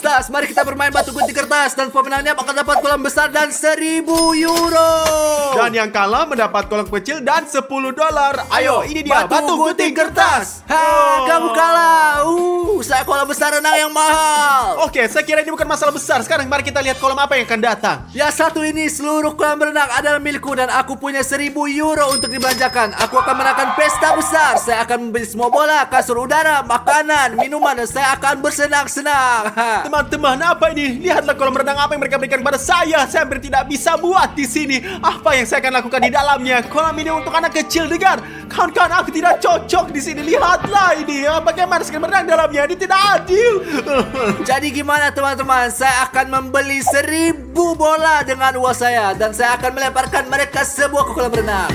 Stas, mari kita bermain batu gunting kertas. Dan pemenangnya akan dapat kolam besar dan 1.000 euro. Dan yang kalah mendapat kolam kecil dan $10. Ayo, ini dia batu gunting kertas. Kamu kalah. Saya kolam besar renang yang mahal. Oke, saya kira ini bukan masalah besar. Sekarang mari kita lihat kolam apa yang akan datang. Ya, satu ini seluruh kolam renang adalah milikku dan aku punya 1.000 euro untuk dibelanjakan. Aku akan mengadakan pesta besar. Saya akan membeli semua bola, kasur udara, makanan, minuman, dan saya akan bersenang-senang. Teman-teman, apa ini? Lihatlah kolam renang apa yang mereka berikan kepada saya. Saya hampir tidak bisa buat di sini. Apa yang saya akan lakukan di dalamnya? Kolam ini untuk anak kecil. Dengar, kawan-kawan, aku tidak cocok di sini. Lihatlah ini. Bagaimana sekali berenang dalamnya? Ini tidak adil. Jadi gimana teman-teman? Saya akan membeli 1.000 bola dengan uang saya dan saya akan melemparkan mereka semua ke kolam renang.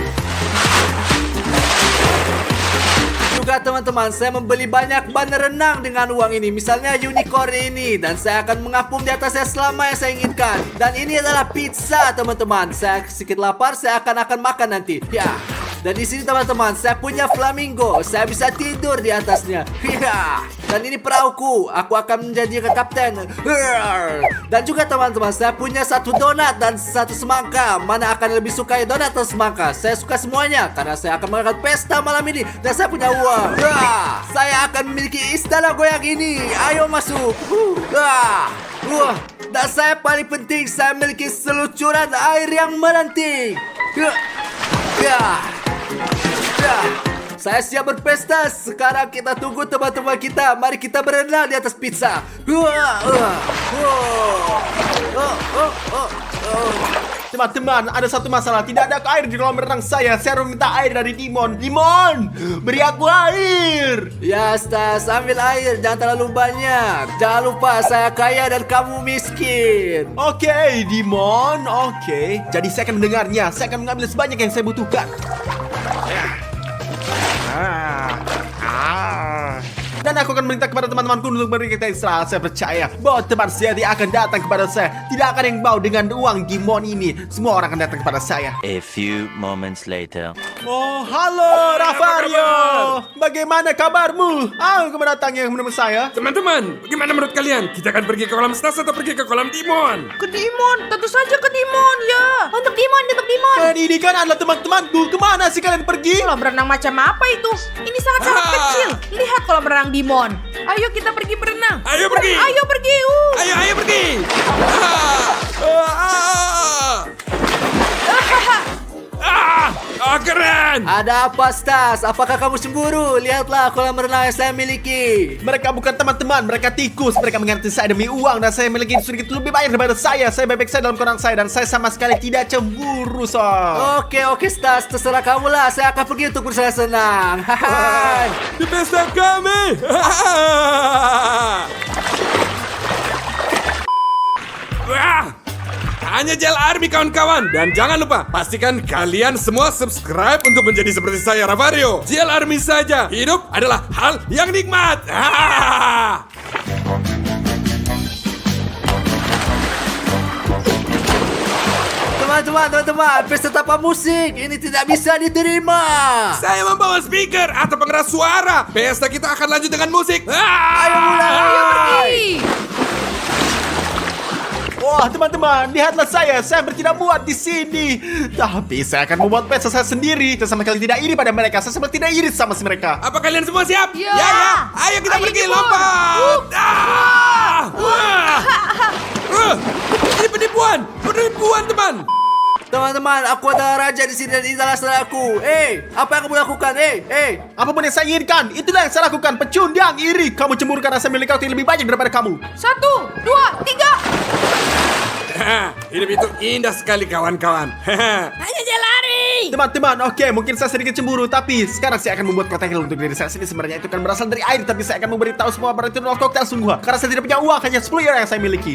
Juga teman-teman, saya membeli banyak ban renang dengan uang ini. Misalnya unicorn ini. Dan saya akan mengapung di atasnya selama yang saya inginkan. Dan ini adalah pizza teman-teman. Saya sedikit lapar, saya akan makan nanti. Ya. Dan di sini teman-teman, saya punya flamingo. Saya bisa tidur di atasnya. Ya. Dan ini perahuku. Aku akan menjadi kapten. Dan juga teman-teman, saya punya satu donat dan satu semangka. Mana akan lebih suka donat atau semangka? Saya suka semuanya karena saya akan mengadakan pesta malam ini dan saya punya uang. Saya akan memiliki istana goyang ini. Ayo masuk. Dan saya paling penting, saya memiliki seluncuran air yang menanti. Saya siap berpesta. Sekarang kita tunggu teman-teman kita. Mari kita berenang di atas pizza. Teman-teman, ada satu masalah. Tidak ada air di kolam renang saya. Saya harus minta air dari Dimon. Dimon, beri aku air. Ya, Stas, ambil air. Jangan terlalu banyak. Jangan lupa, saya kaya dan kamu miskin. Oke, Dimon. Oke. Jadi saya akan mendengarnya. Saya akan mengambil sebanyak yang saya butuhkan. Dan aku akan minta kepada teman-temanku untuk beri kita istirahat. Saya percaya bahwa teman saya akan datang kepada saya. Tidak akan yang bau dengan uang Dimon ini. Semua orang akan datang kepada saya. A few moments later. Oh, halo Ravario. Bagaimana kabarmu? Kamu datang yang menemui saya. Teman-teman, bagaimana menurut kalian? Kita akan pergi ke kolam Stas atau pergi ke kolam Dimon? Ke Dimon, tentu saja ke Dimon ya. Untuk Dimon. Dan ini kan adalah teman-temanku. Kemana sih kalian pergi? Kolam renang macam apa itu? Ini sangat kecil. Lihat kolam renang Dimon. Ayo kita pergi berenang. Ayo pergi. Ayo pergi. Ayo pergi. Keren. Ada apa, Stas? Apakah kamu cemburu? Lihatlah kolam renang yang saya miliki. Mereka bukan teman-teman, mereka tikus. Mereka mengganti saya demi uang dan saya memiliki sedikit lebih banyak daripada saya. Saya bebek saya dalam kolam saya dan saya sama sekali tidak cemburu, Sob. Oke, Stas, terserah kamu lah. Saya akan pergi untuk bersenang-senang. Di pesta kami. Hanya Jel Army kawan-kawan. Dan jangan lupa, pastikan kalian semua subscribe untuk menjadi seperti saya, Ravario. Jel Army saja. Hidup adalah hal yang nikmat. Teman-teman, pesta tanpa musik ini tidak bisa diterima. Saya membawa speaker atau pengeras suara. Pesta kita akan lanjut dengan musik. Ayo mulai. Wah, teman-teman, lihatlah saya tidak muat di sini. Tapi saya akan membuat pesta saya sendiri. Saya sama sekali tidak iri pada mereka. Saya sama sekali tidak iri sama si mereka. Apa kalian semua siap? Ya. Ayo kita Ayo, pergi Dimon. lompat. Ini penipuan, teman. Teman-teman, aku adalah raja di sini dan ini adalah saudaraku. Apa yang kamu lakukan? Apapun yang saya inginkan, itulah yang saya lakukan. Pecundang, iri. Kamu cemburu karena saya memiliki waktu yang lebih banyak daripada kamu. 1, 2, 3. Hidup itu indah sekali kawan-kawan. Hanya Jelari. Teman-teman, oke, mungkin saya sedikit cemburu, tapi sekarang saya akan membuat koktail untuk diri saya sendiri. Sebenarnya itu kan berasal dari air, tapi saya akan memberitahu semua bahwa itu adalah koktail sungguhan. Karena saya tidak punya uang, hanya 10 euro yang saya miliki.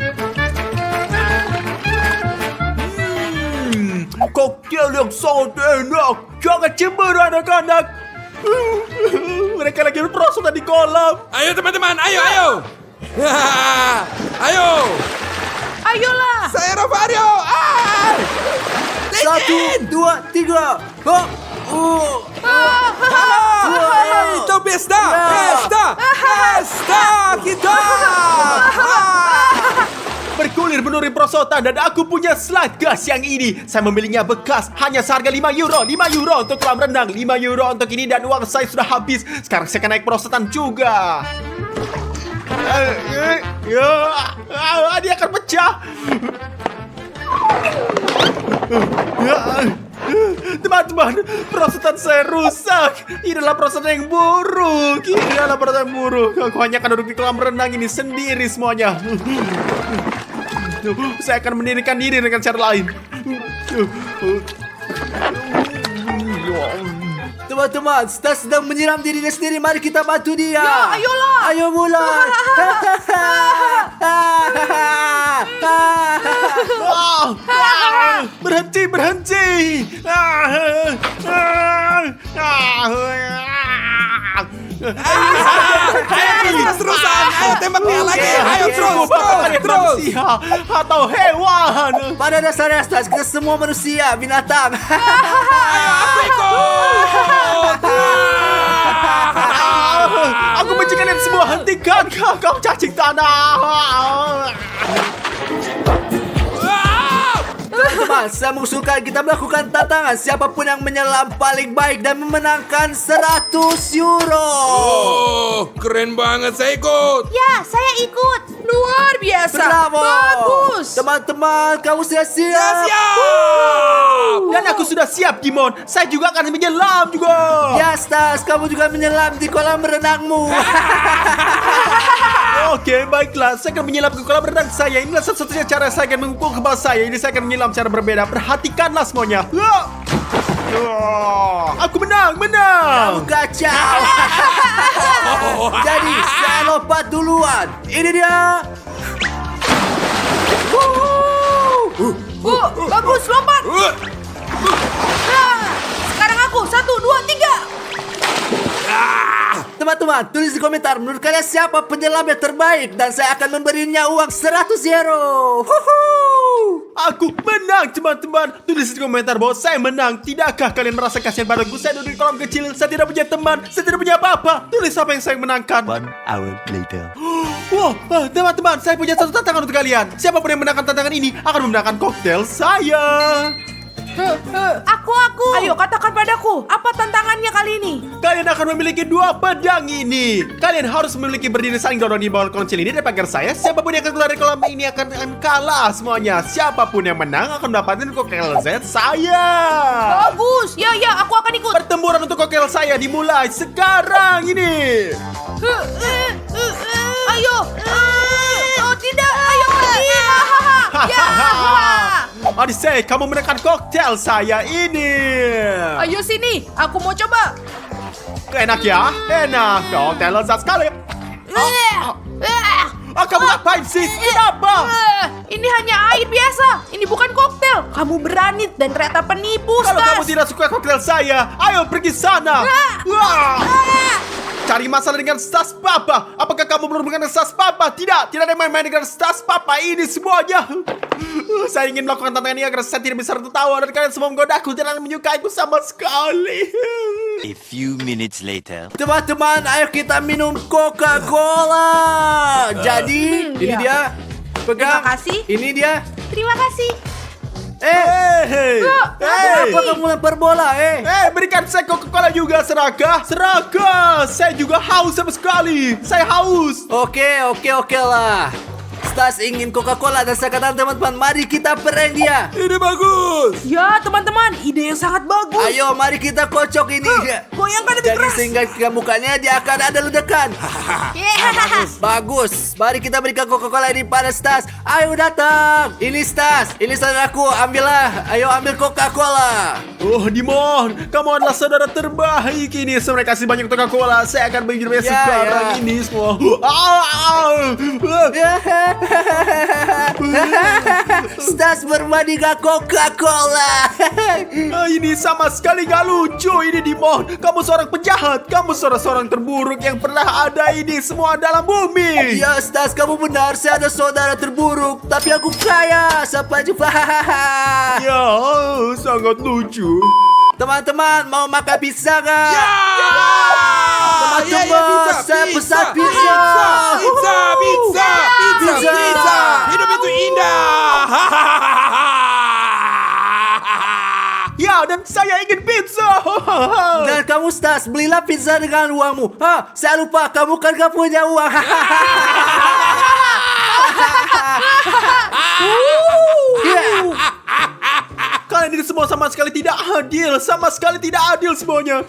Koktail yang sangat enak. Jangan cemburu anak-anak. Mereka lagi berproses di kolam. Ayo teman-teman, ayo. Ayo. Ayolah. Saya Ravario. 1, 2, 3. Itu pesta kita. menurut perosotan dan aku punya slide gas yang ini. Saya membelinya bekas hanya seharga 5 euro. 5 euro untuk kolam renang, 5 euro untuk ini dan uang saya sudah habis. Sekarang saya akan naik perosotan juga. Dia akan pecah. Teman-teman, perosotan saya rusak. Ini adalah perosotan yang buruk. Aku hanya akan duduk di kolam renang ini sendiri semuanya. Saya akan mendirikan diri dengan cara lain. Teman-teman, Stas sedang menyiram dirinya sendiri. Mari kita bantu dia. Ya, ayolah. Ayo mulai. Berhenti. Terus-terusan. Ayo tembak dia lagi. Ayo terus. Manusia atau hewan. Pada dasarnya Stas, kita semua manusia, binatang. Ayo aku ikut. Aku benci kalian semua. Hentikan kau cacing tanah. Teman-teman, saya mengusulkan kita melakukan tantangan. Siapapun yang menyelam paling baik dan memenangkan 100 euro. Oh, keren banget, saya ikut. Ya, saya ikut. Luar biasa. Bravo. Bagus. Teman-teman, kamu sudah siap? Siap. Dan aku sudah siap, Dimon. Saya juga akan menyelam juga. Ya, Stas, kamu juga menyelam di kolam renangmu. Oke, baiklah. Saya akan menyelam ke kolam renang saya. Inilah satu-satunya cara saya akan mengukur kepala saya. Ini saya akan menyelam cara berbeda. Perhatikanlah semuanya. Aku menang. Kamu kacau. Jadi, saya lompat duluan. Ini dia. Bagus, lompat. Sekarang aku. 1, 2, 3. Teman-teman, tulis di komentar menurut kalian siapa penyelam yang terbaik dan saya akan memberinya uang 100 euro. Aku menang, teman-teman. Tulis di komentar bahwa saya menang. Tidakkah kalian merasa kasihan padaku? Saya duduk di kolam kecil. Saya tidak punya teman. Saya tidak punya apa-apa. Tulis apa yang saya menangkan. 1 hour later. Wow, teman-teman, saya punya satu tantangan untuk kalian. Siapapun yang menangkan tantangan ini akan memenangkan koktail saya. Aku. Ayo, katakan padaku. Apa tantangannya kali ini? Kalian akan memiliki 2 pedang ini. Kalian harus memiliki berdiri saling dorong di bawah kolam kecil ini dan pagar saya. Siapapun yang akan keluar dari kolam ini akan kalah semuanya. Siapapun yang menang akan mendapatkan koktail Z saya. Bagus. Ya, aku akan ikut. Pertempuran untuk koktail saya dimulai sekarang ini. Ayo. Oh, tidak. Ayo pergi. Ya. Odyssey, kamu menangkan koktail saya ini. Ayo sini. Aku mau coba. Enak ya? Enak. Koktail lezat sekali. Kamu ngapain sih? Kenapa? Ini hanya air biasa. Ini bukan koktail. Kamu berani dan ternyata penipu, Kalau Stas. kamu tidak suka koktail saya, ayo pergi sana. Cari masalah dengan Stas Papa. Apakah kamu belum mengenal Stas Papa? Tidak ada yang main-main dengan Stas Papa ini semuanya. Saya ingin melakukan tantangan ini agar saya tidak bisa tertawa dan kalian semua menggodaku dan menyukaiku sama sekali. A few minutes later. Teman-teman, ayo kita minum Coca-Cola. Jadi, ini ya. dia. Pegang. Terima kasih. Ini dia. Terima kasih. Hei, Apa kamu lempar bola, berikan saya Coca-Cola juga, Seraka. Saya juga haus sama sekali. Saya haus. Oke lah. Stas ingin Coca-Cola dan saya katakan teman-teman, mari kita prank dia. Ini bagus. Ya, teman-teman, ide yang sangat bagus. Ayo, mari kita kocok ini. Goyangkan lebih Jadi keras. sehingga ke mukanya dia akan ada ledakan. Bagus. Mari kita berikan Coca-Cola ini pada Stas. Ayo datang. Ini Stas. Ini saudaraku. Ambillah. Ayo ambil Coca-Cola. Oh, Dimon, kamu adalah saudara terbaik ini. Terima kasih banyak Coca-Cola. Saya akan minumnya Ya, sekarang ya. ini semua. Stas berbandingkan Coca-Cola. Ini sama sekali gak lucu ini, Dimon. Kamu seorang penjahat. Kamu seorang terburuk yang pernah ada ini semua dalam bumi. Ya Stas, kamu benar. Saya ada saudara terburuk, tapi aku kaya. Sampai jumpa. Ya, sangat lucu. Teman-teman, mau makan pizza gak? Ya. Teman-teman, saya pesan pizza. Pizza. Pizza. Hidup itu indah. Saya ingin pizza. Dan kamu Stas, belilah pizza dengan uangmu. Saya lupa, kamu kan gak punya uang. Kalian ini semua sama sekali tidak adil. Sama sekali tidak adil semuanya.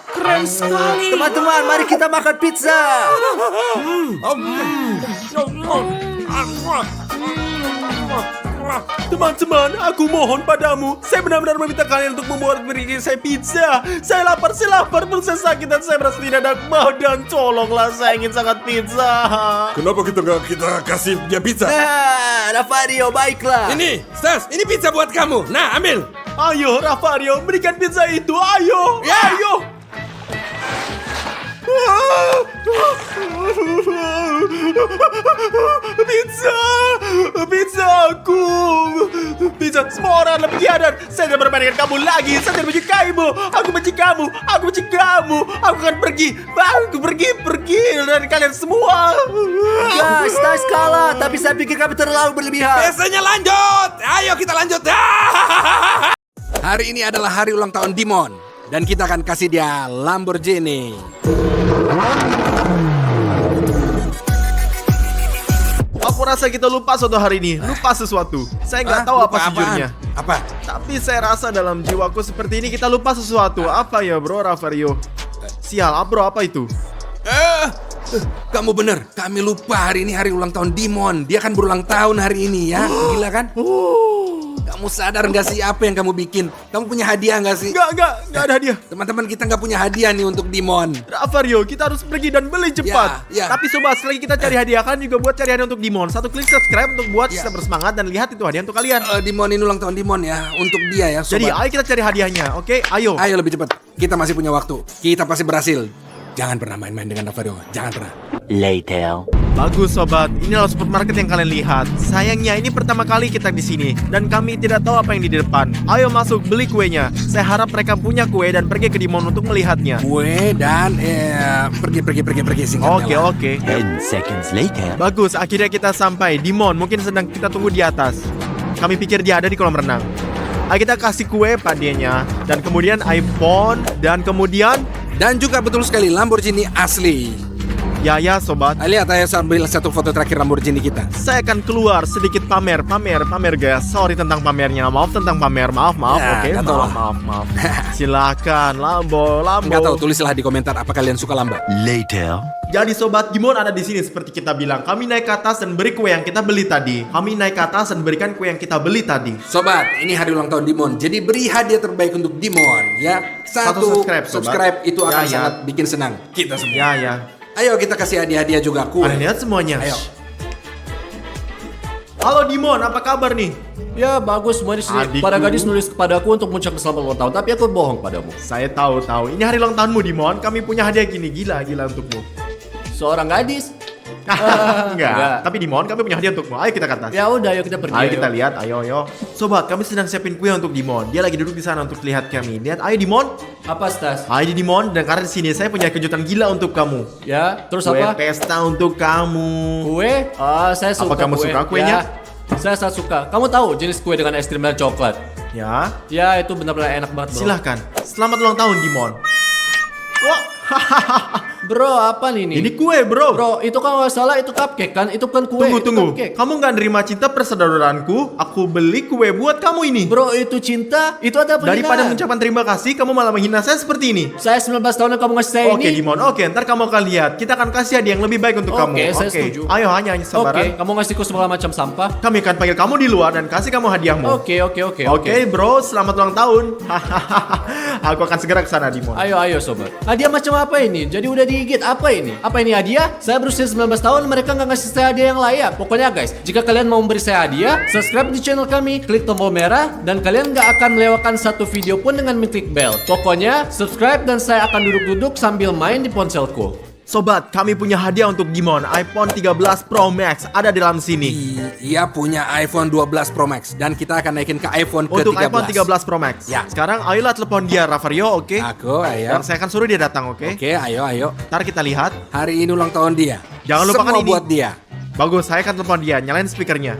Keren sekali. Teman-teman, mari kita makan pizza. Teman-teman, aku mohon padamu. Saya benar-benar meminta kalian untuk beri saya pizza. Saya lapar, perut saya sakit dan saya merasa tidak enak badan. Tolonglah, saya ingin sangat pizza. Kenapa kita kasih dia pizza? Rafario, baiklah. Ini, Stas, ini pizza buat kamu. Nah, ambil. Ayo, Rafario, berikan pizza itu. Ayo, Ya. ayo. Pizza aku. Pizza, semua orang lebih biadab. Saya tidak bermain dengan kamu lagi. Saya tidak menyukaimu. Aku benci kamu. Aku akan pergi. Aku pergi dari kalian semua. Guys, Stas kalah, tapi saya pikir kami terlalu berlebihan. Biasanya lanjut. Ayo kita lanjut. Hari ini adalah hari ulang tahun Dimon. Dan kita akan kasih dia Lamborghini. Aku rasa kita lupa suatu hari ini. Lupa sesuatu. Saya nggak tahu apa Lupa sejujurnya. apaan? Apa? Tapi saya rasa dalam jiwaku seperti ini kita lupa sesuatu. Apa ya bro, Rafario? Sial, bro, apa itu? Kamu bener, kami lupa hari ini hari ulang tahun Dimon. Dia kan berulang tahun hari ini ya. Gila kan? Kamu sadar nggak sih apa yang kamu bikin? Kamu punya hadiah nggak sih? Nggak ada hadiah. Teman-teman kita nggak punya hadiah nih untuk Dimon. Rafario, kita harus pergi dan beli cepat. Ya. Tapi sobat, selagi kita cari hadiah, kalian juga buat cari hadiah untuk Dimon. Satu klik subscribe untuk buat Ya. kita bersemangat dan lihat itu hadiah untuk kalian. Dimon ini ulang tahun Dimon ya, untuk dia ya. Sobat. Jadi ayo kita cari hadiahnya, oke? Ayo. Ayo lebih cepat. Kita masih punya waktu. Kita pasti berhasil. Jangan pernah main-main dengan Rafario. Jangan pernah. Later. Bagus sobat, inilah supermarket yang kalian lihat. Sayangnya ini pertama kali kita di sini dan kami tidak tahu apa yang di depan. Ayo masuk beli kuenya. Saya harap mereka punya kue dan pergi ke Dimon untuk melihatnya. Kue dan pergi singkatnya. Oke. 10 seconds later. Bagus, akhirnya kita sampai. Dimon mungkin sedang kita tunggu di atas. Kami pikir dia ada di kolam renang. Ayo kita kasih kue padanya dan kemudian iPhone dan kemudian Dan juga betul sekali Lamborghini asli. ya sobat. Lihat ayo sambil satu foto terakhir Lamborghini kita. Saya akan keluar sedikit pamer guys. Sorry tentang pamernya. Maaf tentang pamer. Maaf. Ya, Oke. nggak tahu lah. Maaf. Silakan Lambo. Nggak tahu, tulislah di komentar apa kalian suka Lambo. Later. Jadi sobat, Dimon ada di sini seperti kita bilang. Kami naik ke atas dan beri kue yang kita beli tadi. Kami naik ke atas dan berikan kue yang kita beli tadi. Sobat, ini hari ulang tahun Dimon. Jadi beri hadiah terbaik untuk Dimon ya. Satu subscribe, sobat. subscribe itu akan Ya. sangat bikin senang kita semua. Ya. Ayo kita kasih hadiah-hadiah juga kue. Kalian lihat semuanya. Ayo. Halo Dimon, apa kabar nih? Ya bagus, semua di sini. Adikku. Para gadis nulis kepadaku untuk mengucapkan selamat ulang tahun, tapi aku bohong padamu. Saya tahu. Ini hari ulang tahunmu Dimon. Kami punya hadiah gini, gila untukmu. Seorang gadis. Enggak. Tapi Dimon, kami punya hadiah untukmu. Ayo kita ke atas. Ya udah, ayo kita pergi. Ayo kita lihat, ayo. Sobat, kami sedang siapin kue untuk Dimon. Dia lagi duduk di sana untuk lihat kami. Lihat, ayo Dimon. Apa Stas? Ayo Dimon, dan karena di sini saya punya kejutan gila untuk kamu. Ya, terus Kue apa? pesta untuk kamu. Kue? Saya suka Apa kamu kue. suka kuenya? Ya, saya sangat suka. Kamu tahu jenis kue dengan es krim dan coklat? Ya, Ya, itu benar-benar enak banget, bro. silahkan. Selamat ulang tahun Dimon. Wah, Bro, apa nih ini? ini kue bro. Bro, itu kan nggak salah, itu cupcake kan? Itu bukan kue, itu Tunggu. cupcake. Kamu nggak nerima cinta persaudaraanku? Aku beli kue buat kamu ini. Bro, itu cinta? Itu ada penghinaan. Daripada mengucapkan terima kasih, kamu malah menghina saya seperti ini. Saya 19 tahun dan kamu ngasih saya Oke ini. Dimon, oke, ntar kamu akan lihat. Kita akan kasih hadiah yang lebih baik untuk kamu. Oke, saya setuju. Ayo hanya sabaran. Oke, kamu ngasihku segala macam sampah. Kami akan panggil kamu di luar dan kasih kamu hadiahmu. Oke. Oke, bro, selamat ulang tahun. Aku akan segera ke sana, Dimon. Ayo sobat. Hadiah macam apa ini? Jadi udah digigit. Apa ini? Apa ini hadiah? Saya berusia 19 tahun, mereka nggak ngasih saya hadiah yang layak. Pokoknya guys, jika kalian mau memberi saya hadiah, subscribe di channel kami, klik tombol merah, dan kalian nggak akan melewatkan satu video pun dengan mengklik bell. Pokoknya subscribe dan saya akan duduk-duduk sambil main di ponselku. Sobat, kami punya hadiah untuk Dimon. iPhone 13 Pro Max ada di dalam sini. Ia punya iPhone 12 Pro Max dan kita akan naikin ke iPhone Untuk ke-13. iPhone 13 Pro Max. Ya. Sekarang ayolah telepon dia, Rafario, oke? Aku, ayo. Dan saya akan suruh dia datang, oke? Oke, ayo. Ntar kita lihat. Hari ini ulang tahun dia. Jangan lupakan Semua ini. buat dia. Bagus, saya akan telepon dia. Nyalain speakernya.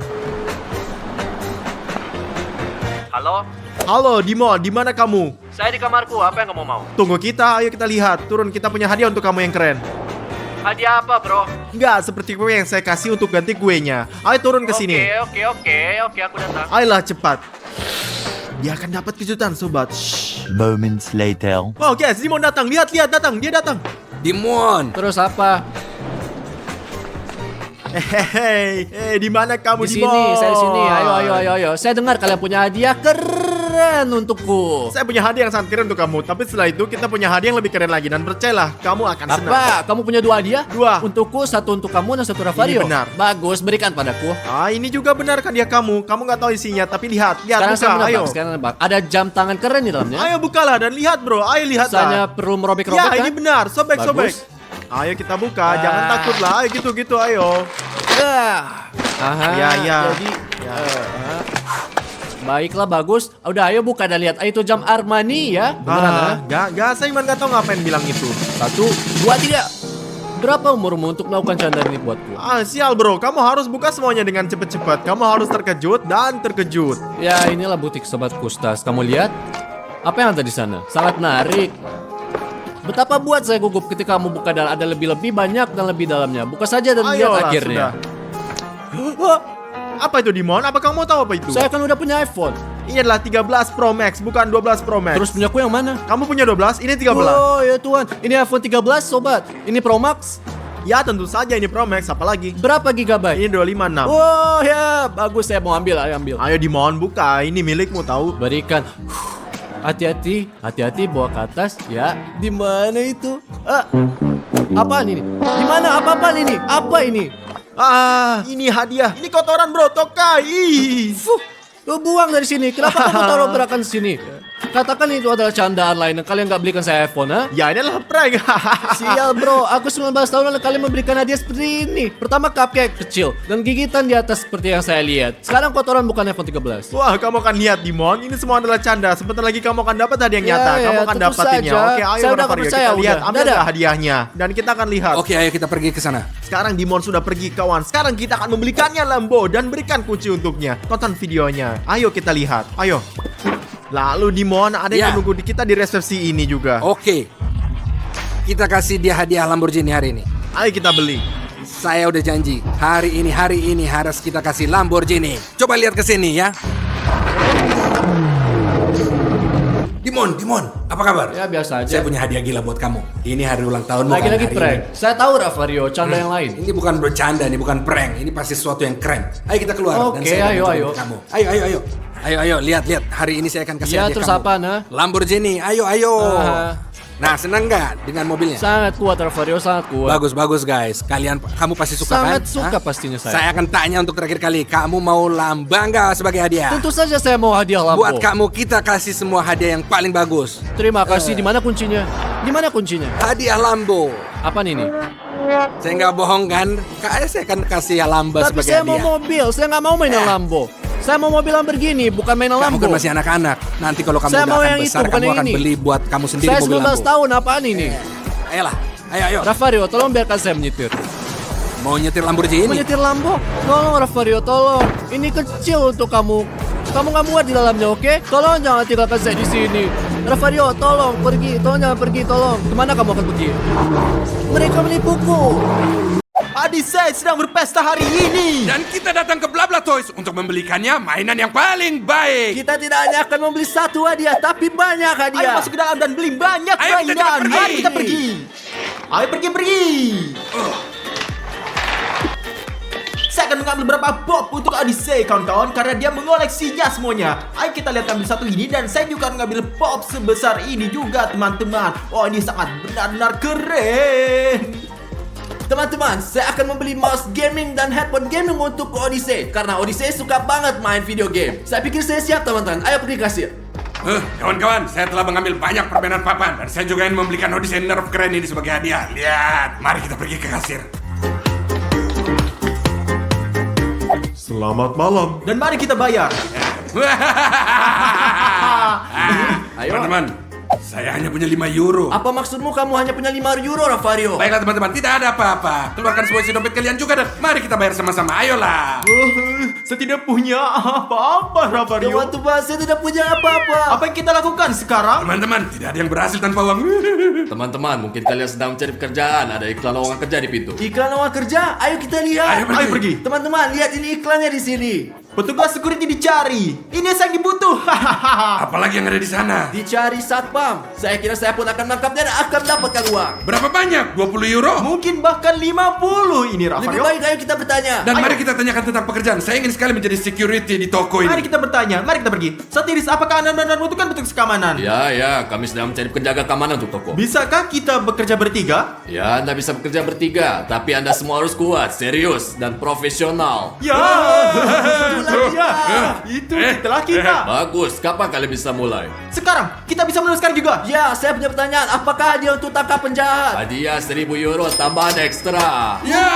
Halo? Halo, Dimon, di mana kamu? Saya di kamarku, apa yang kamu mau? Tunggu kita, ayo kita lihat. Turun, kita punya hadiah untuk kamu yang keren. Hadiah apa, bro? Enggak, seperti kue yang saya kasih untuk ganti kuenya. Ayo turun ke sini. Oke, aku datang. Ayolah cepat. Dia akan dapat kejutan, sobat. Shh. Moments later. Oh, guys, Dimon datang. Lihat, datang. Dia datang. Dimon, Terus apa? Hehehe, di mana kamu, Di Dimon? sini, saya di sini. Ayo. Saya dengar kalian punya hadiah keren untukku. Saya punya hadiah yang sangat keren untuk kamu. Tapi setelah itu kita punya hadiah yang lebih keren lagi. Dan percayalah, kamu akan senang. Apa? Kamu punya 2 hadiah? 2. Untukku, 1 untuk kamu dan 1 Ravario. Ini benar. Bagus, berikan padaku. Ini juga benar kan dia kamu. Kamu nggak tahu isinya, tapi lihat, Sekarang saya buka, ayo. menebak. Ada jam tangan keren di dalamnya. Ayo bukalah dan lihat, bro. Ayo lihat. Saya perlu merobek-robek Ya, kan? ini benar. Sobek. Bagus. Ayo kita buka. Jangan takut lah. Ayo gitu, ayo. Aha, Ya. Jadi, baiklah, bagus. Udah, ayo buka dan lihat. Itu jam Armani ya. Beneran ya? Gak, saya emang gak tahu ngapain bilang itu. 1, 2, 3. Berapa umurmu untuk melakukan candaan ini buatku? Sial bro, kamu harus buka semuanya dengan cepat-cepat. Kamu harus terkejut dan terkejut. Ya, inilah butik Sobat Kustas. Kamu lihat? Apa yang ada di sana? Sangat menarik. Betapa buat saya gugup ketika kamu buka dan ada lebih banyak dan lebih dalamnya. Buka saja dan lihat Ayolah, akhirnya. sudah. Apa itu Dimon? Apa kamu mau tahu apa itu? Saya kan udah punya iPhone. Ini adalah 13 Pro Max, bukan 12 Pro Max. Terus punyaku yang mana? Kamu punya 12, ini 13. Oh ya Tuhan, ini iPhone 13 sobat. Ini Pro Max. Ya tentu saja ini Pro Max, apalagi. Berapa gigabyte? Ini 256. Oh ya, bagus, saya mau ambil, ayo ambil. Ayo Dimon, buka. Ini milikmu tahu. Berikan. Hati-hati bawa ke atas ya. Di mana itu? Apaan ini? Di mana? Apa-apaan ini? Apa ini? Ini hadiah. Ini kotoran bro, tokai. Ih. Lo buang dari sini. Kenapa kamu taruh berakan di sini? Katakan itu adalah candaan lain dan kalian gak belikan saya iPhone, ha? Ya ini adalah prank. Sial bro, aku 19 tahun lalu kalian memberikan hadiah seperti ini. Pertama cupcake kecil dan gigitan di atas seperti yang saya lihat. Sekarang kotoran bukan iPhone 13. Wah, kamu akan lihat Dimon, ini semua adalah canda. Sebentar lagi kamu akan dapat hadiah yang nyata. Kamu akan tentu dapatinnya. saja. Oke, ayo Saya udah Ravario, percaya, kita lihat. udah. Ambil Dadah. hadiahnya dan kita akan lihat. oke ayo kita pergi ke sana. Sekarang Dimon sudah pergi kawan. Sekarang kita akan membelikannya Lambo dan berikan kunci untuknya. Tonton videonya. Ayo kita lihat. Ayo. Lalu Dimon ada yang Ya. menunggu kita di resepsi ini juga. Oke, kita kasih dia hadiah Lamborghini hari ini. Ayo kita beli. Saya udah janji, hari ini harus kita kasih Lamborghini. Coba lihat ke sini ya. Dimon, apa kabar? Ya biasa aja. Saya punya hadiah gila buat kamu. Ini hari ulang tahunmu kan Lagi-lagi hari prank. Saya tahu Ravario, canda yang lain. Ini bukan bercanda, ini bukan prank. Ini pasti sesuatu yang keren. Ayo kita keluar Oke, saya akan ayo, mencoba ayo. untuk kamu. Ayo, lihat. Hari ini saya akan kasih Ya, hadiah terus kamu. apa, nah? Lamborghini, ayo. Nah, senang nggak dengan mobilnya? Sangat kuat Ravario, sangat kuat. Bagus guys. Kamu pasti suka kan? Sangat suka Hah? pastinya saya. Saya akan tanya untuk terakhir kali. Kamu mau lambang nggak sebagai hadiah? Tentu saja saya mau hadiah Lambo. Buat kamu kita kasih semua hadiah yang paling bagus. Terima kasih. Di mana kuncinya? Di mana kuncinya? Hadiah Lambo. Apa ini? Saya nggak bohong kan? Saya akan kasih Lambo Tapi sebagai saya hadiah. mau mobil. Saya nggak mau mainan Lambo. Saya mau mobil Lamborghini, bukan mainan Kamu Lambo. kan masih anak-anak. Nanti kalau kamu Saya udah mau akan yang besar, itu, bukan kamu yang akan ini. beli buat kamu sendiri Saya mobil 19 Lambo. tahun, apaan ini? Ayolah, ayo. Ravario, tolong biarkan saya menyetir. Mau nyetir Lamborghini? Menyetir Lambo? Tolong Ravario, tolong. Ini kecil untuk kamu. Kamu nggak muat di dalamnya, oke? Tolong jangan tinggalkan saya di sini. Ravario, tolong pergi. Tolong jangan pergi, tolong. Kemana kamu akan pergi? Mereka menipuku. Adisei sedang berpesta hari ini. Dan kita datang ke Blabla Toys untuk membelikannya mainan yang paling baik. Kita tidak hanya akan membeli satu hadiah, tapi banyak Ayo hadiah. masuk ke dalam dan beli banyak Ayo, kita cepat mainan. pergi. Mari kita pergi. Ayo pergi. Saya akan mengambil beberapa bob untuk Adisei kawan-kawan karena dia mengoleksinya semuanya. Ayo kita lihat ambil satu ini dan saya juga akan mengambil bob sebesar ini juga teman-teman. Oh ini sangat benar-benar keren. Teman-teman, saya akan membeli mouse gaming dan headphone gaming untuk Odyssey karena Odyssey suka banget main video game. Saya pikir saya siap teman-teman. Ayo pergi kasir. Kawan-kawan, saya telah mengambil banyak permainan papan dan saya juga ingin membelikan Odyssey Nerf keren ini sebagai hadiah. Lihat, mari kita pergi ke kasir. Selamat malam. Dan mari kita bayar. Teman-teman, Saya hanya punya 5 euro. Apa maksudmu kamu hanya punya 5 euro, Ravario? Baiklah teman-teman, tidak ada apa-apa. Keluarkan semua isi dompet kalian juga dan mari kita bayar sama-sama. Ayolah. Saya tidak punya apa-apa, Ravario. Teman-teman, saya tidak punya apa-apa. Apa yang kita lakukan sekarang? Teman-teman, tidak ada yang berhasil tanpa uang. Teman-teman, mungkin kalian sedang mencari pekerjaan. Ada iklan lowongan kerja di pintu. Iklan lowongan kerja, ayo kita lihat. Ayo pergi. Teman-teman, lihat ini iklannya di sini. Petugas security dicari. Ini yang saya dibutuh. Apalagi yang ada di sana? Dicari satpam. Saya kira saya pun akan menangkapnya dan akan mendapatkan uang. Berapa banyak? 20 euro? Mungkin bahkan 50 ini, Lebih Ravario. baik ayo kita bertanya. Dan mari kita tanyakan tentang pekerjaan. Saya ingin sekali menjadi security di toko Mari ini. kita bertanya, mari kita pergi. Satiris, apakah Anda benar-benar membutuhkan petugas keamanan? Ya, kami sedang mencari penjaga keamanan untuk toko. Bisakah kita bekerja bertiga? Ya, Anda bisa bekerja bertiga, tapi Anda semua harus kuat, serius, dan profesional. Ya, itu itulah kita. Bagus, kapan kalian bisa mulai? Sekarang, kita bisa mulai sekarang juga. Ya, saya punya pertanyaan. Apakah hadiah untuk tangkap penjahat? Hadiah 1.000 euro tambahan ekstra. Ya.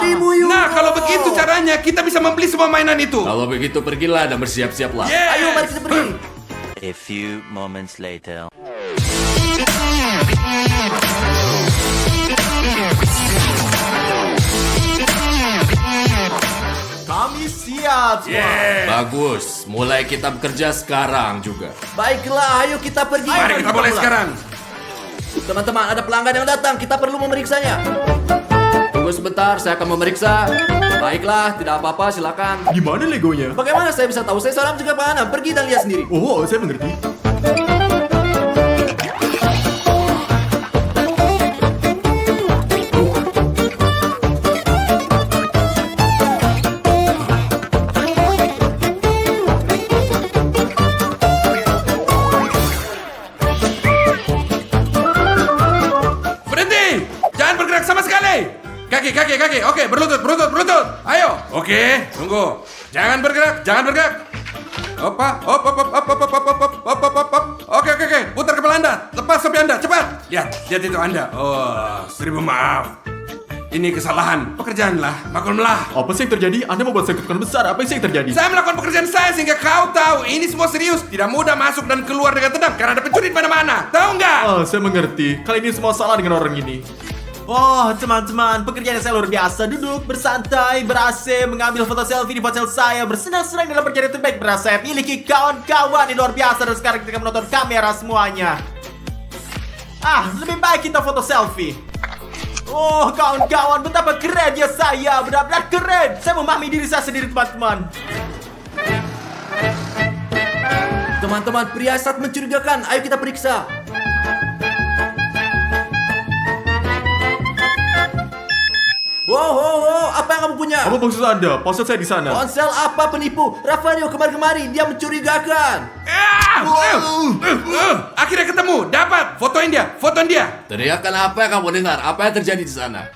1.000 euro. Nah, kalau begitu caranya kita bisa membeli semua mainan itu. Kalau begitu pergilah dan bersiap-siaplah. Yes. Ayo mari kita pergi. A few moments later. Kami siap. Yeah. Bagus, mulai kita bekerja sekarang juga. Baiklah, ayo kita pergi. Mari kita mulai sekarang. Teman-teman, ada pelanggan yang datang. Kita perlu memeriksanya. Tunggu sebentar, saya akan memeriksa. Baiklah, tidak apa-apa, silakan. Di mana Legonya? Bagaimana saya bisa tahu? Saya seorang juga penganan. Pergi dan lihat sendiri. Oh, saya mengerti. Berhenti! Jangan bergerak sama sekali. Kaki. Oke, berlutut. Ayo. Oke, tunggu. Jangan bergerak. Opa, op. Oke. Putar kepala Anda. Lepas topi Anda, cepat. Lihat itu Anda. Oh, 1000 maaf. Ini kesalahan. Pekerjaanlah, maklumlah. Apa sih yang terjadi? Anda membuat saya kekuatan besar. Apa sih yang terjadi? Saya melakukan pekerjaan saya sehingga kau tahu ini semua serius. Tidak mudah masuk dan keluar dengan tenang karena ada pencuri di mana-mana. Tahu nggak? Oh, saya mengerti. Kali ini semua salah dengan orang ini. Oh, teman-teman, pekerjaan saya luar biasa. Duduk, bersantai, ber-AC, mengambil foto selfie di ponsel saya, bersenang-senang dalam perjalanan terbaik. Berasa saya miliki kawan-kawan yang luar biasa. Dan sekarang kita menonton kamera semuanya. Lebih baik kita foto selfie. Oh, kawan-kawan, betapa keren ya saya. Benar-benar keren. Saya memahami diri saya sendiri, teman-teman. Teman-teman, pria sangat mencurigakan. Ayo kita periksa. Wow, apa yang kamu punya? Apa maksud Anda? Ponsel saya di sana. Ponsel apa penipu? Ravario kemari-kemari, dia mencurigakan. Akhirnya ketemu. Dapat. Fotoin dia. Teriakan apa yang kamu dengar? Apa yang terjadi di sana?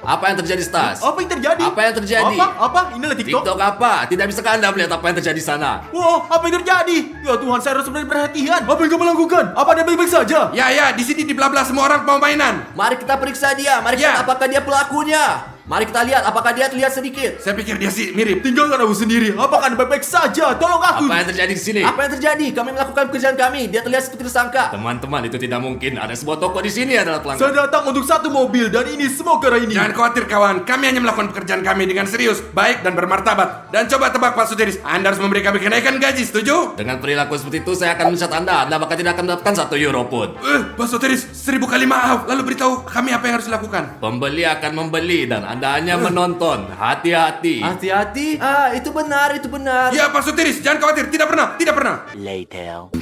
Apa yang terjadi, Stas? Apa yang terjadi? Apa yang terjadi? Apa? Inilah TikTok. TikTok apa? Tidak bisakah Anda melihat apa yang terjadi di sana? Wow, apa yang terjadi? Ya Tuhan, saya harus benar perhatian. Apa yang kamu lakukan? Apa Anda baik-baik saja? Ya, di sini di bla-bla semua orang mau mainan. Mari kita periksa dia. Mari kita Ya. apakah dia pelakunya. Mari kita lihat apakah dia terlihat sedikit. Saya pikir dia sih mirip. Tinggalkan aku sendiri. Apakah Anda baik-baik saja? Tolong aku. Apa yang terjadi di sini? Apa yang terjadi? Kami melakukan pekerjaan kami. Dia terlihat seperti tersangka. Teman-teman, itu tidak mungkin. Ada sebuah toko di sini adalah pelanggan. Saya datang untuk satu mobil dan ini semua karena ini. Jangan khawatir kawan, kami hanya melakukan pekerjaan kami dengan serius, baik dan bermartabat. Dan coba tebak Pak Sutiris, Anda harus memberi kami kenaikan gaji, setuju? Dengan perilaku seperti itu, saya akan mencat Anda. Anda bahkan tidak akan mendapatkan 1 euro pun. Pak Sutiris, 1000 kali maaf. Lalu beritahu kami apa yang harus dilakukan. Pembeli akan membeli dan Anda hanya menonton. Hati-hati. Hati-hati. Itu benar. Ya Pak Sutiris, jangan khawatir, tidak pernah. Later.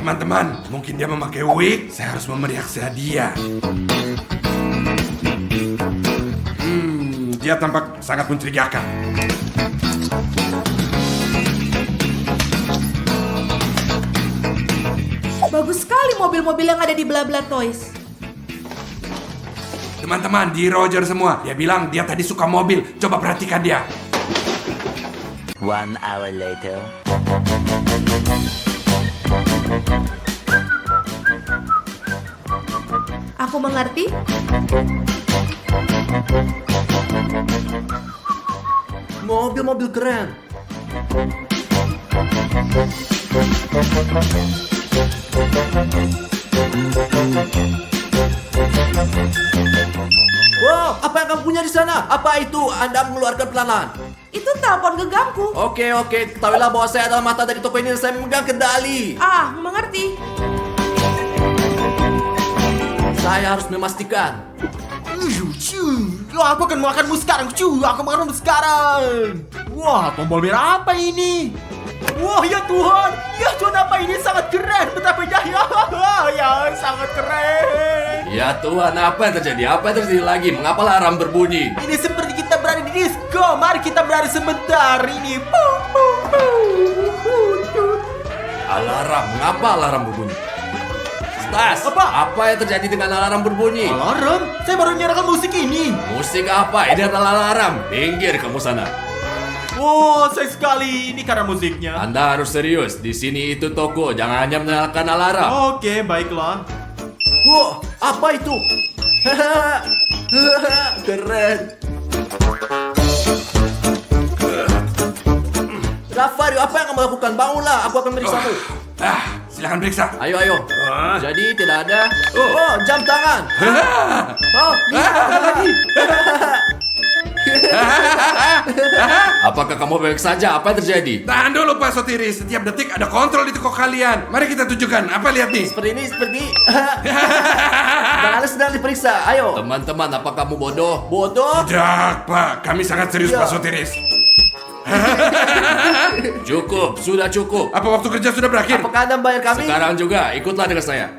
Teman-teman, mungkin dia memakai wig. Saya harus memberi hadiah. Dia tampak sangat mencurigakan. Bagus sekali mobil-mobil yang ada di Blabla Toys. Teman-teman, di Roger semua. Dia bilang dia tadi suka mobil. Coba perhatikan dia. 1 hour later. Aku mengerti. Mobil-mobil keren. Wow, apa yang kamu punya di sana? Apa itu? Anda mengeluarkan pelan-pelan. Itu telepon genggamku. Oke, ketahuilah bahwa saya adalah mata dari toko ini dan saya memegang kendali. Ah, mengerti. Saya harus memastikan. Aku akan makanmu sekarang, aku makanmu sekarang. Wah, tombol merah apa ini? Wah, ya Tuhan, apa ini sangat keren, betapa ya, sangat keren. Ya Tuhan, apa yang terjadi? Apa yang terjadi lagi? Mengapa alarm berbunyi? Ini seperti kita berada di disco. Mari kita berada sebentar ini. Alarm, mengapa alarm berbunyi? Stas, apa yang terjadi dengan alarm berbunyi? Alarm? Saya baru menyalakan musik ini. Musik apa? Ini adalah alarm. Pinggir kamu sana. Oh, sayang sekali. Ini karena musiknya. Anda harus serius. Di sini itu toko. Jangan hanya menyalakan alarm. Oke, baiklah. Wow, apa itu? Keren. Rafario, apa yang kamu lakukan? Bangunlah, aku akan meriksamu. Silakan periksa. Ayo. Jadi tidak ada. Oh, jam tangan. Oh, lihat lagi. Apakah kamu baik saja? Apa yang terjadi? Tahan dulu Pak Sotiri, setiap detik ada kontrol di toko kalian. Mari kita tunjukkan, apa lihat nih? Seperti ini. Tangannya sedang diperiksa. Ayo. Teman-teman, apa kamu bodoh? Bodoh? Tidak Pak, kami sangat serius Iya. Pak Sotiris. Cukup, sudah cukup. Apa waktu kerja sudah berakhir? Apakah Anda membayar kami? Sekarang juga, ikutlah dengan saya.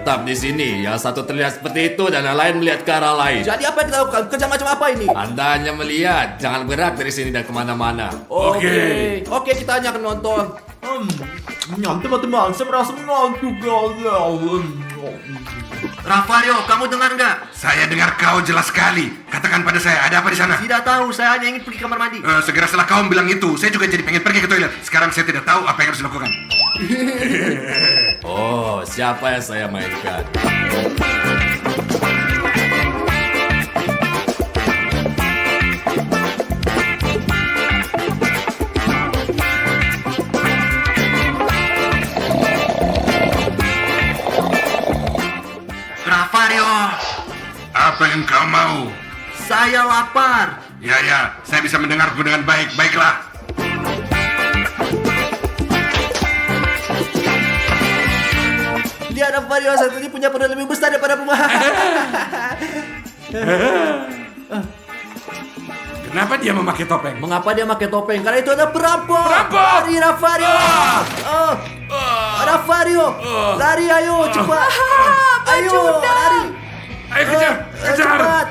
Tetap di sini, yang satu terlihat seperti itu dan yang lain melihat ke arah lain. Jadi apa yang kita lakukan? Kerja macam apa ini? Anda hanya melihat, jangan gerak dari sini dan kemana-mana. Oke. Oke, kita hanya akan nonton. Teman-teman, saya merasa mengantuk. Rafario, kamu dengar nggak? Saya dengar kau jelas sekali. Katakan pada saya, ada apa di sana? Tidak tahu, saya hanya ingin pergi kamar mandi. Segera setelah kau bilang itu, saya juga jadi pengen pergi ke toilet. Sekarang saya tidak tahu apa yang harus dilakukan. Oh, siapa yang saya mainkan? Rafario, Apa yang kau mau? saya lapar. Ya, saya bisa mendengarku dengan baik. Baiklah. Lihat Rafario, satu ini punya perut lebih besar daripada rumah. Kenapa dia memakai topeng? Mengapa dia pakai topeng? Karena itu ada perampok. Perampok! Lari Rafario. Rafario, lari ayo cepat. Ayo lari. Ayo kejar! Cepat.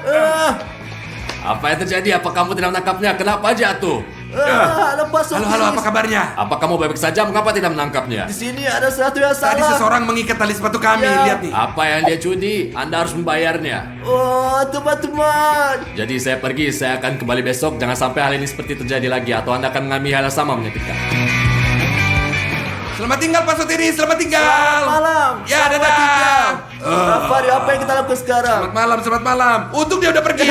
Apa yang terjadi? Apa kamu tidak menangkapnya? Kenapa jatuh? Lepas Halo, apa kabarnya? Apa kamu baik saja? Mengapa tidak menangkapnya? Di sini ada sesuatu yang Tadi seseorang mengikat tali sepatu kami. Ya. Lihat nih. Apa yang dia curi? Anda harus membayarnya. Oh, teman-teman. Jadi saya pergi, saya akan kembali besok. Jangan sampai hal ini seperti terjadi lagi, atau Anda akan mengalami hal yang sama menyakitkan. Selamat tinggal Pak Sotiri, selamat tinggal. Malam. Ya, dadah. Rafari, apa yang kita lakukan sekarang? Selamat malam. Untung dia udah pergi.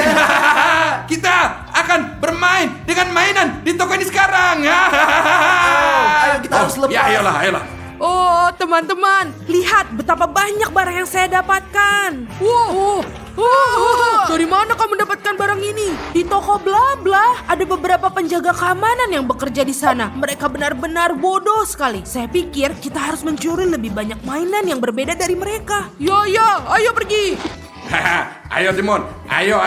Kita akan bermain dengan mainan di toko ini sekarang. Ayo kita harus lepas. Ya, ayolah. Oh, teman-teman, lihat betapa banyak barang yang saya dapatkan. Wow, dari mana kamu mendapatkan barang ini? Di toko bla bla. Ada beberapa penjaga keamanan yang bekerja di sana. Mereka benar-benar bodoh sekali. Saya pikir kita harus mencuri lebih banyak mainan yang berbeda dari mereka. Ya, ayo pergi. Ayo Timon, ayo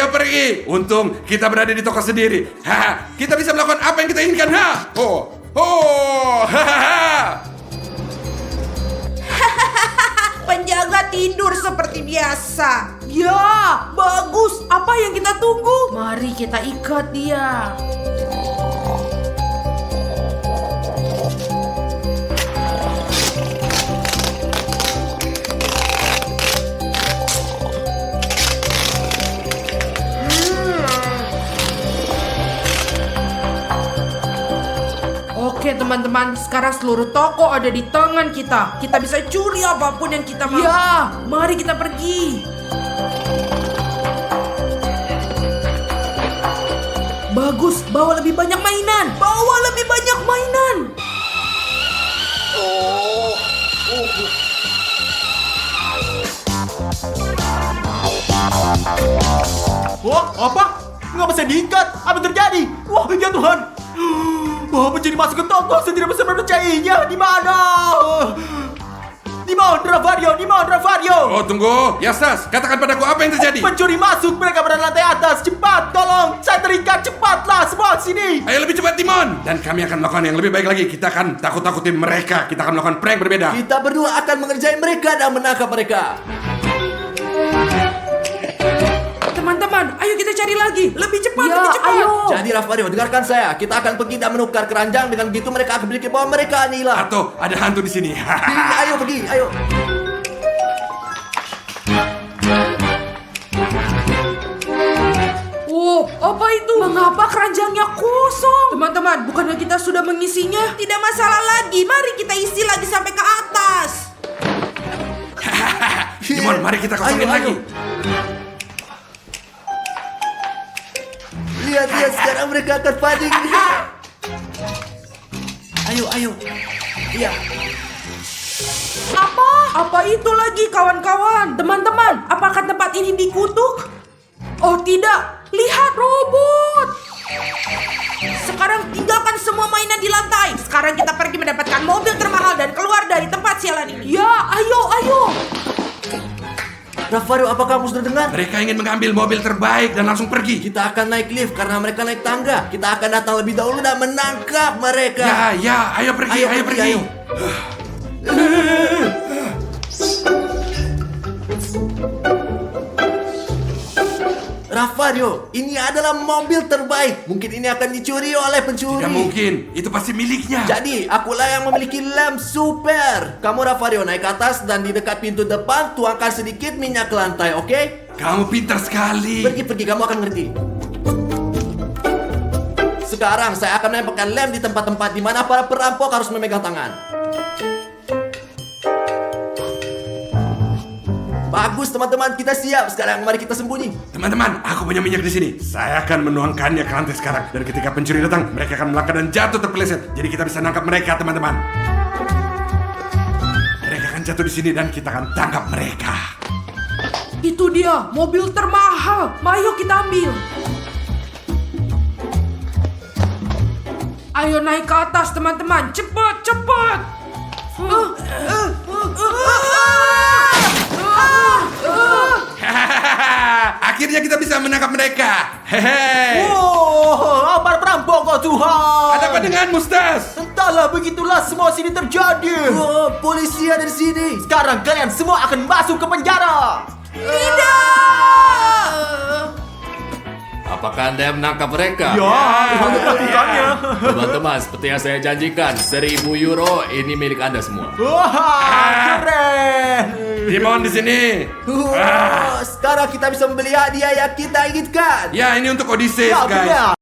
pergi. Untung kita berada di toko sendiri. Kita bisa melakukan apa yang kita inginkan. Penjaga tidur seperti biasa. Ya, bagus. Apa yang kita tunggu? Mari kita ikat dia. Oke teman-teman, sekarang seluruh toko ada di tangan kita. Kita bisa curi apapun yang kita mau. Ya, mari kita pergi. Bagus, bawa lebih banyak mainan. Bawa lebih banyak mainan. Wah, apa? Mengapa saya diikat? Apa yang terjadi? Wah, ya Tuhan. Wah, menjadi masuk ke toko. Saya tidak bisa mempercayainya. Di mana? Di mana, Ravario? Di mana, Ravario? Oh, tunggu. Yastas, katakan padaku apa yang terjadi. Pencuri masuk. Mereka berada di lantai atas. Cepat, tolong. Saya terikat. Cepatlah, semua sini. Ayo lebih cepat, Timon. Dan kami akan melakukan yang lebih baik lagi. Kita akan takut-takutin mereka. Kita akan melakukan prank berbeda. Kita berdua akan mengerjain mereka dan menangkap mereka. Teman-teman, ayo kita cari lagi. Lebih cepat, Ya, lebih cepat. ayo. Jadi Ravario, dengarkan saya. Kita akan pergi dan menukar keranjang. Dengan begitu mereka akan berpikir bahwa mereka inilah. Atau ada hantu di sini. Ayo pergi, ayo. Oh, apa itu? Mengapa keranjangnya kosong? Teman-teman, bukannya kita sudah mengisinya? Tidak masalah lagi. Mari kita isi lagi sampai ke atas. Timon, mari kita kosongin Ayo, ayo. lagi. Lihat, sekarang mereka akan panik. Ayo, ayo. Iya. Apa itu lagi, kawan-kawan? Teman-teman, apakah tempat ini dikutuk? Oh tidak, lihat robot. Sekarang tinggalkan semua mainan di lantai. Sekarang kita pergi mendapatkan mobil termahal dan keluar dari tempat sialan ini. Ya, ayo. Ravario, apa kamu sudah dengar? Mereka ingin mengambil mobil terbaik dan langsung pergi. Kita akan naik lift karena mereka naik tangga. Kita akan datang lebih dahulu dan menangkap mereka. Ya, ayo pergi, ayo pergi. ayo. Ravario, ini adalah mobil terbaik. Mungkin ini akan dicuri oleh pencuri. Tidak mungkin, itu pasti miliknya. Jadi, akulah yang memiliki lem super. Kamu Ravario naik ke atas dan di dekat pintu depan tuangkan sedikit minyak ke lantai, oke? Kamu pintar sekali. Pergi, kamu akan ngerti. Sekarang saya akan menempelkan lem di tempat-tempat di mana para perampok harus memegang tangan. Bagus teman-teman, kita siap. Sekarang mari kita sembunyi. Teman-teman, aku punya minyak di sini. Saya akan menuangkannya ke lantai sekarang. Dan ketika pencuri datang, mereka akan melangkah dan jatuh terpeleset. Jadi kita bisa nangkap mereka, teman-teman. Mereka akan jatuh di sini dan kita akan tangkap mereka. Itu dia, mobil termahal. Ayo kita ambil. Ayo naik ke atas teman-teman. Cepat. Akhirnya kita bisa menangkap mereka. Hehe. Oh, para perampok, oh Tuhan. Ada apa dengan Mustas? Entahlah, begitulah semua sini terjadi. Oh, polisi ada di sini. Sekarang kalian semua akan masuk ke penjara. Apakah Anda menangkap mereka? Ya, melakukannya. Teman-teman, seperti yang saya janjikan, 1.000 euro ini milik Anda semua. Wah, keren. Timon di sini. Sekarang kita bisa membeli hadiah yang kita inginkan. Ya, ini untuk Odysseus, Ya, guys. benar.